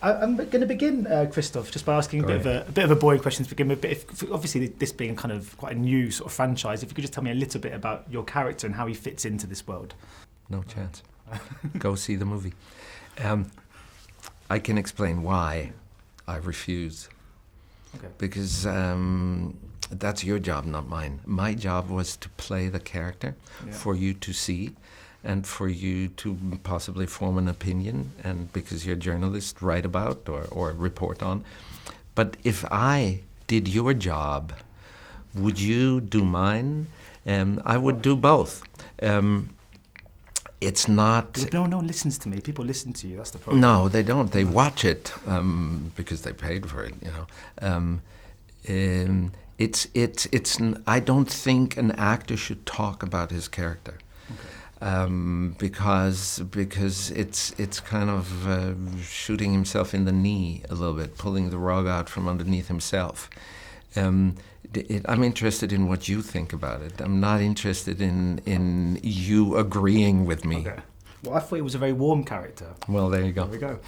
I'm going to begin, Christoph, just by asking a bit of a boring question to begin with. But obviously, this being kind of quite a new sort of franchise, if you could just tell me a little bit about your character and how he fits into this world. No chance. Go see the movie. I can explain why I refuse. Okay. Because that's your job, not mine. My job was to play the character for you to see and for you to possibly form an opinion, and because you're a journalist, write about or report on. But if I did your job, would you do mine? I would do both. It's not... No one listens to me. People listen to you. That's the problem. No, they don't. They watch it because they paid for it, you know. I don't think an actor should talk about his character. Okay. Because it's kind of shooting himself in the knee a little bit, pulling the rug out from underneath himself. I'm interested in what you think about it. I'm not interested in you agreeing with me. Okay. Well, I thought he was a very warm character. Well, there you go. There we go.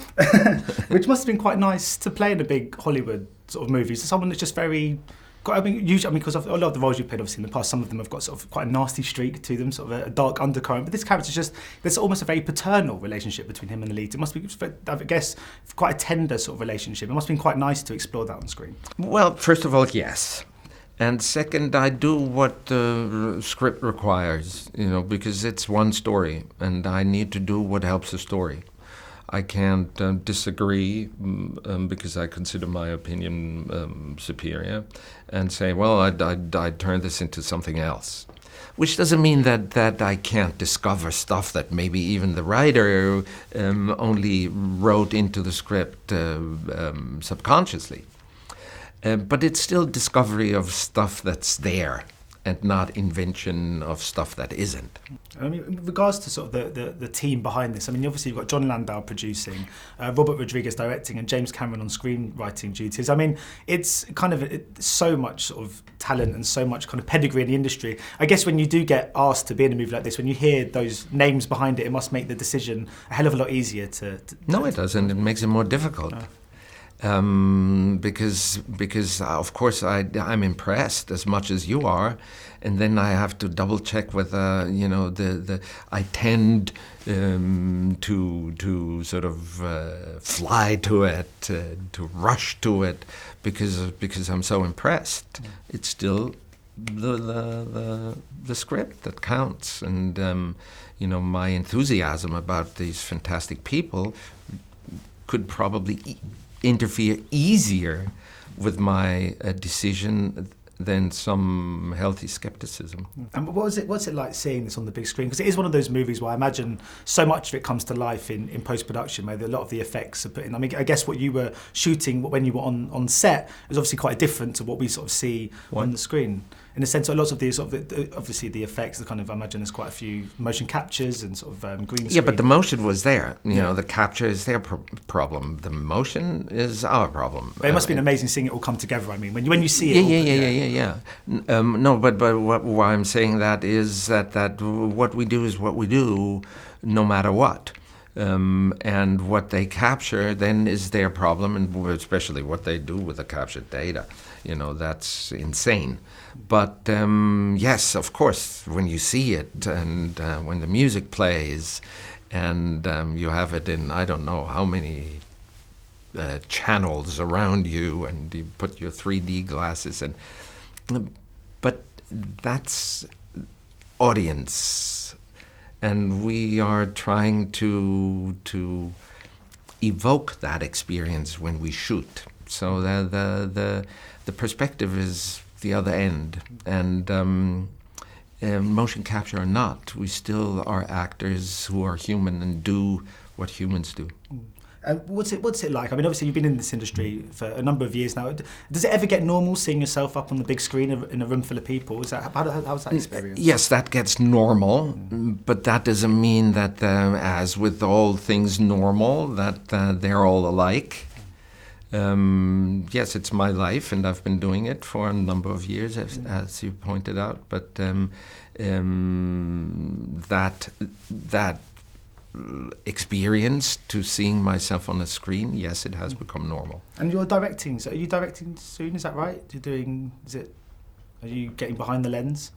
Which must have been quite nice to play in a big Hollywood sort of movie. So someone that's just very... usually, because a lot of the roles you've played, obviously, in the past, some of them have got sort of quite a nasty streak to them, sort of a dark undercurrent. But this character's just... There's almost a very paternal relationship between him and the lead. It must be, I guess, quite a tender sort of relationship. It must have been quite nice to explore that on screen. Well, first of all, yes. And second, I do what the script requires, you know, because it's one story, and I need to do what helps the story. I can't disagree because I consider my opinion superior, and say, well, I'd turn this into something else. Which doesn't mean that I can't discover stuff that maybe even the writer only wrote into the script subconsciously. But it's still discovery of stuff that's there and not invention of stuff that isn't. I mean, in regards to sort of the team behind this, I mean, obviously you've got John Landau producing, Robert Rodriguez directing, and James Cameron on screenwriting duties. I mean, it's kind of so much sort of talent and so much kind of pedigree in the industry. I guess when you do get asked to be in a movie like this, when you hear those names behind it, it must make the decision a hell of a lot easier to No, it doesn't. It makes it more difficult. Because of course I'm impressed as much as you are, and then I have to double check whether I tend to sort of fly to it, to rush to it, because I'm so impressed. It's still the script that counts, and my enthusiasm about these fantastic people could probably interfere easier with my decision than some healthy skepticism. And what's it like seeing this on the big screen? Because it is one of those movies where I imagine so much of it comes to life in post-production, where a lot of the effects are put in. I mean, I guess what you were shooting when you were on set is obviously quite different to what we sort of see on the screen. In a sense, a lot of these, obviously the effects, the kind of, I imagine there's quite a few motion captures and sort of green screen. Yeah, but the motion was there. You know, the capture is their problem. The motion is our problem. But it must have been amazing seeing it all come together. I mean, when you see it. Yeah. No, but why I'm saying that is that what we do is what we do, no matter what. And what they capture then is their problem, and especially what they do with the captured data. That's insane. But yes, of course, when you see it and when the music plays and you have it in I don't know how many channels around you, and you put your 3D glasses but that's audience, and we are trying to evoke that experience when we shoot. So the perspective is the other end, and motion capture or not, we still are actors who are human and do what humans do. What's it like? I mean, obviously you've been in this industry for a number of years now. Does it ever get normal seeing yourself up on the big screen in a room full of people? How's that experience? Yes, that gets normal, but that doesn't mean that, as with all things normal, that they're all alike. Yes, it's my life, and I've been doing it for a number of years, as you pointed out. But that experience to seeing myself on a screen, yes, it has become normal. And you're directing, so are you directing soon, is that right? Are you getting behind the lens?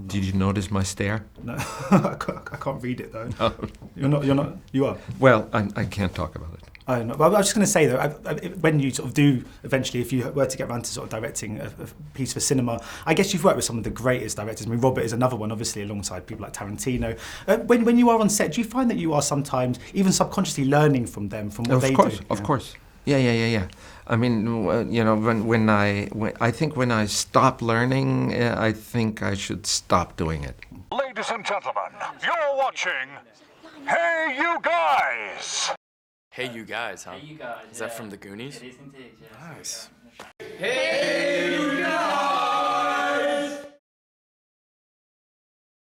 Did you notice my stare? No, I can't read it though. No. You're not, you are? Well, I can't talk about it. I don't know. Well, I was just going to say though, when you sort of do eventually, if you were to get around to sort of directing a piece for cinema, I guess you've worked with some of the greatest directors. I mean, Robert is another one, obviously, alongside people like Tarantino. When you are on set, do you find that you are sometimes even subconsciously learning from them, from what they do? Of course. Yeah. I mean, when I think when I stop learning, I think I should stop doing it. Ladies and gentlemen, you're watching Hey You Guys! Hey You Guys, huh? Hey You Guys. Is that from the Goonies? It is indeed, yeah. Nice. Hey